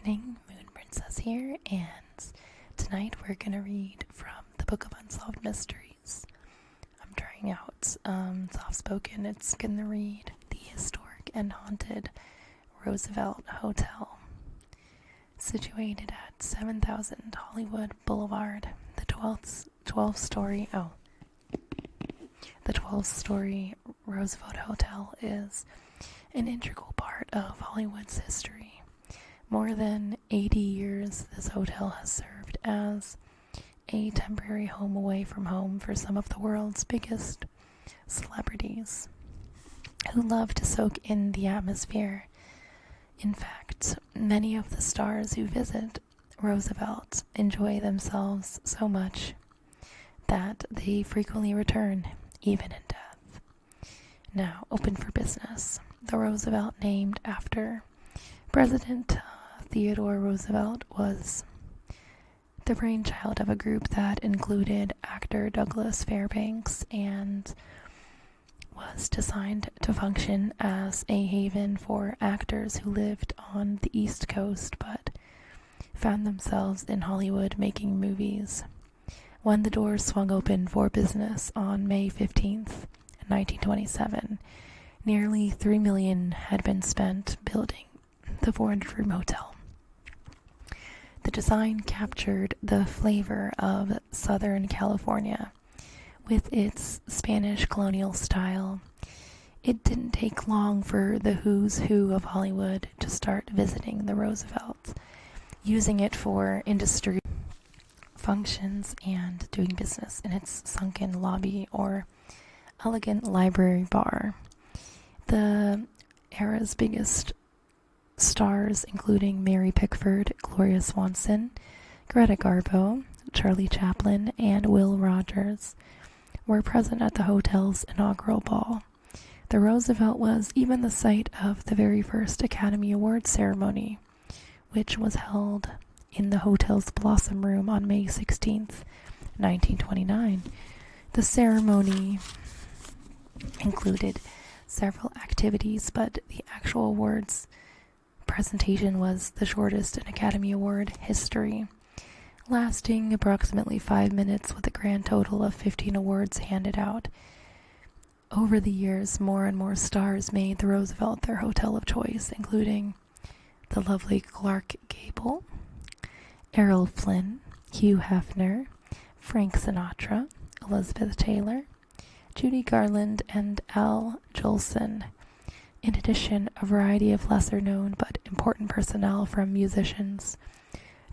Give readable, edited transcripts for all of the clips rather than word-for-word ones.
evening, Moon Princess here, and tonight we're gonna read from the Book of Unsolved Mysteries. I'm trying out Softspoken. It's gonna read the historic and haunted Roosevelt Hotel, situated at 7000 Hollywood Boulevard. The 12-story Roosevelt Hotel is an integral part of Hollywood's history. More than 80 years, this hotel has served as a temporary home away from home for some of the world's biggest celebrities who love to soak in the atmosphere. In fact, many of the stars who visit Roosevelt enjoy themselves so much that they frequently return, even in death. Now, open for business. The Roosevelt, named after President Theodore Roosevelt, was the brainchild of a group that included actor Douglas Fairbanks and was designed to function as a haven for actors who lived on the East Coast but found themselves in Hollywood making movies. When the doors swung open for business on May 15th, 1927, nearly $3 million had been spent building the 400-room hotel. The design captured the flavor of Southern California with its Spanish colonial style. It didn't take long for the who's who of Hollywood to start visiting the Roosevelt, using it for industry functions and doing business in its sunken lobby or elegant library bar. The era's biggest stars, including Mary Pickford, Gloria Swanson, Greta Garbo, Charlie Chaplin, and Will Rogers, were present at the hotel's inaugural ball. The Roosevelt was even the site of the very first Academy Awards ceremony, which was held in the hotel's Blossom Room on May 16th, 1929. The ceremony included several activities, but the actual awards presentation was the shortest in Academy Award history, lasting approximately 5 minutes with a grand total of 15 awards handed out. Over the years, more and more stars made the Roosevelt their hotel of choice, including the lovely Clark Gable, Errol Flynn, Hugh Hefner, Frank Sinatra, Elizabeth Taylor, Judy Garland, and Al Jolson. In addition, a variety of lesser-known but important personnel, from musicians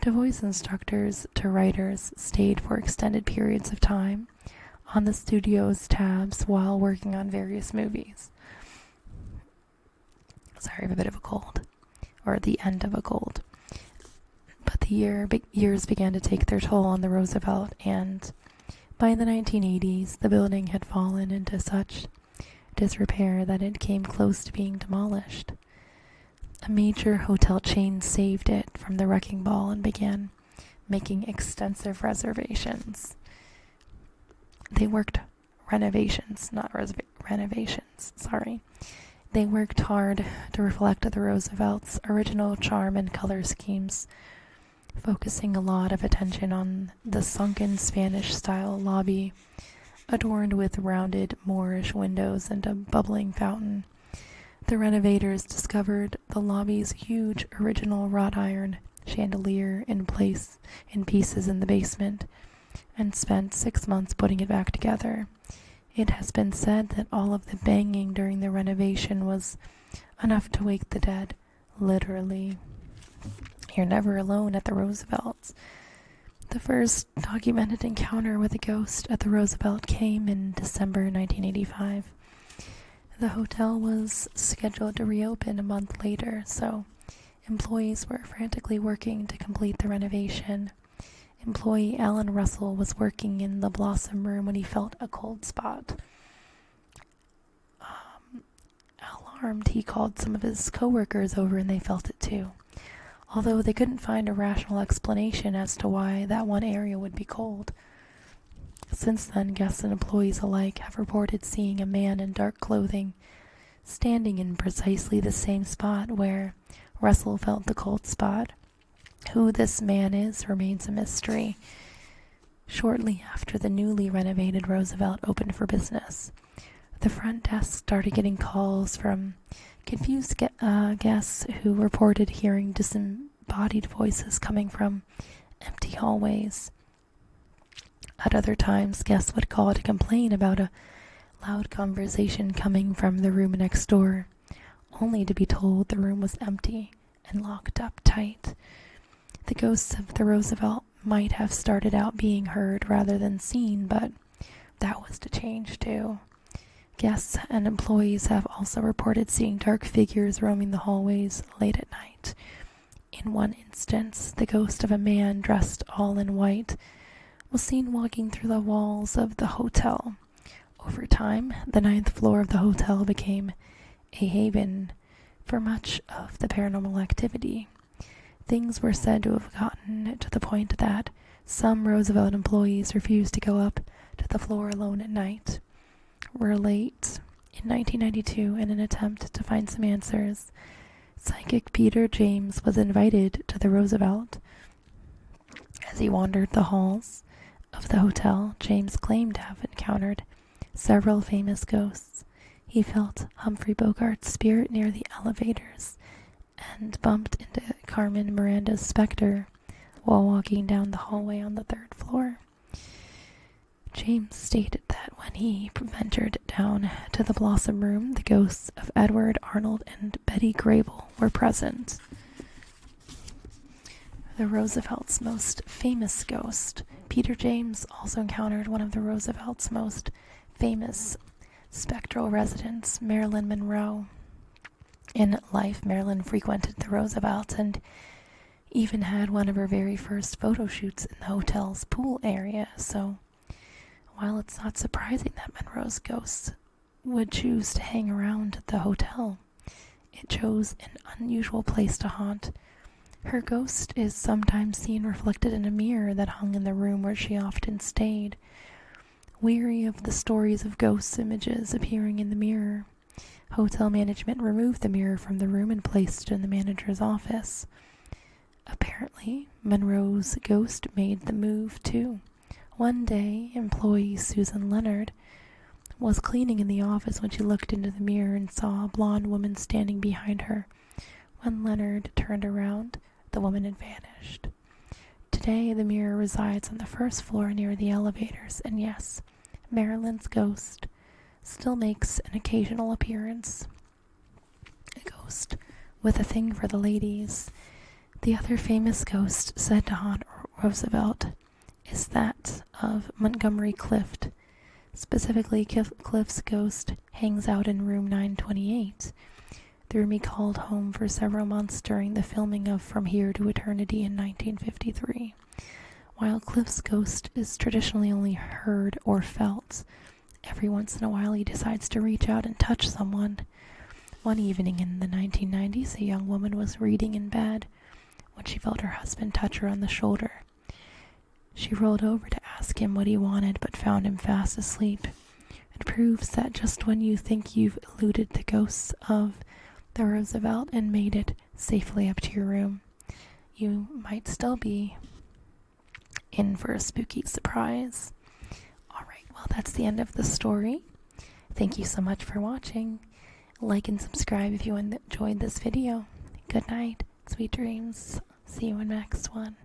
to voice instructors to writers, stayed for extended periods of time on the studio's tabs while working on various movies. Sorry, I have a bit of a cold, or the end of a cold. But the years began to take their toll on the Roosevelt, and by the 1980s, the building had fallen into such disrepair that it came close to being demolished. A major hotel chain saved it from the wrecking ball and began making extensive renovations. They worked hard to reflect the Roosevelt's original charm and color schemes, focusing a lot of attention on the sunken Spanish-style lobby, adorned with rounded Moorish windows and a bubbling fountain. The renovators discovered the lobby's huge original wrought iron chandelier in pieces in the basement, and spent 6 months putting it back together. It has been said that all of the banging during the renovation was enough to wake the dead, literally. You're never alone at the Roosevelts. The first documented encounter with a ghost at the Roosevelt came in December 1985. The hotel was scheduled to reopen a month later, so employees were frantically working to complete the renovation. Employee Alan Russell was working in the Blossom Room when he felt a cold spot. Alarmed, he called some of his coworkers over and they felt it too, although they couldn't find a rational explanation as to why that one area would be cold. Since then, guests and employees alike have reported seeing a man in dark clothing standing in precisely the same spot where Russell felt the cold spot. Who this man is remains a mystery. Shortly after the newly renovated Roosevelt opened for business, the front desk started getting calls from confused guests who reported hearing disembodied voices coming from empty hallways. At other times, guests would call to complain about a loud conversation coming from the room next door, only to be told the room was empty and locked up tight. The ghosts of the Roosevelt might have started out being heard rather than seen, but that was to change too. Guests and employees have also reported seeing dark figures roaming the hallways late at night. In one instance, the ghost of a man dressed all in white was seen walking through the walls of the hotel. Over time, the 9th floor of the hotel became a haven for much of the paranormal activity. Things were said to have gotten to the point that some Roosevelt employees refused to go up to the floor alone at night. Were late in 1992 in an attempt to find some answers. Psychic Peter James was invited to the Roosevelt. As he wandered the halls of the hotel, James claimed to have encountered several famous ghosts. He felt Humphrey Bogart's spirit near the elevators and bumped into Carmen Miranda's specter while walking down the hallway on the 3rd floor. James stated that when he ventured down to the Blossom Room, the ghosts of Edward Arnold and Betty Grable were present. The Roosevelt's most famous ghost. Peter James also encountered one of the Roosevelt's most famous spectral residents, Marilyn Monroe. In life, Marilyn frequented the Roosevelt and even had one of her very first photo shoots in the hotel's pool area, so while it's not surprising that Monroe's ghost would choose to hang around the hotel, it chose an unusual place to haunt. Her ghost is sometimes seen reflected in a mirror that hung in the room where she often stayed. Weary of the stories of ghost images appearing in the mirror, hotel management removed the mirror from the room and placed it in the manager's office. Apparently, Monroe's ghost made the move too. One day, employee Susan Leonard was cleaning in the office when she looked into the mirror and saw a blonde woman standing behind her. When Leonard turned around, the woman had vanished. Today, the mirror resides on the 1st floor near the elevators, and yes, Marilyn's ghost still makes an occasional appearance. A ghost with a thing for the ladies. The other famous ghost said to haunt Roosevelt is that of Montgomery Clift. Specifically, Clift's ghost hangs out in room 928, the room he called home for several months during the filming of From Here to Eternity in 1953. While Clift's ghost is traditionally only heard or felt, every once in a while he decides to reach out and touch someone. One evening in the 1990s, a young woman was reading in bed when she felt her husband touch her on the shoulder. She rolled over to ask him what he wanted, but found him fast asleep. It proves that just when you think you've eluded the ghosts of the Roosevelt and made it safely up to your room, you might still be in for a spooky surprise. Alright, well, that's the end of the story. Thank you so much for watching. Like and subscribe if you enjoyed this video. Good night, sweet dreams. See you in the next one.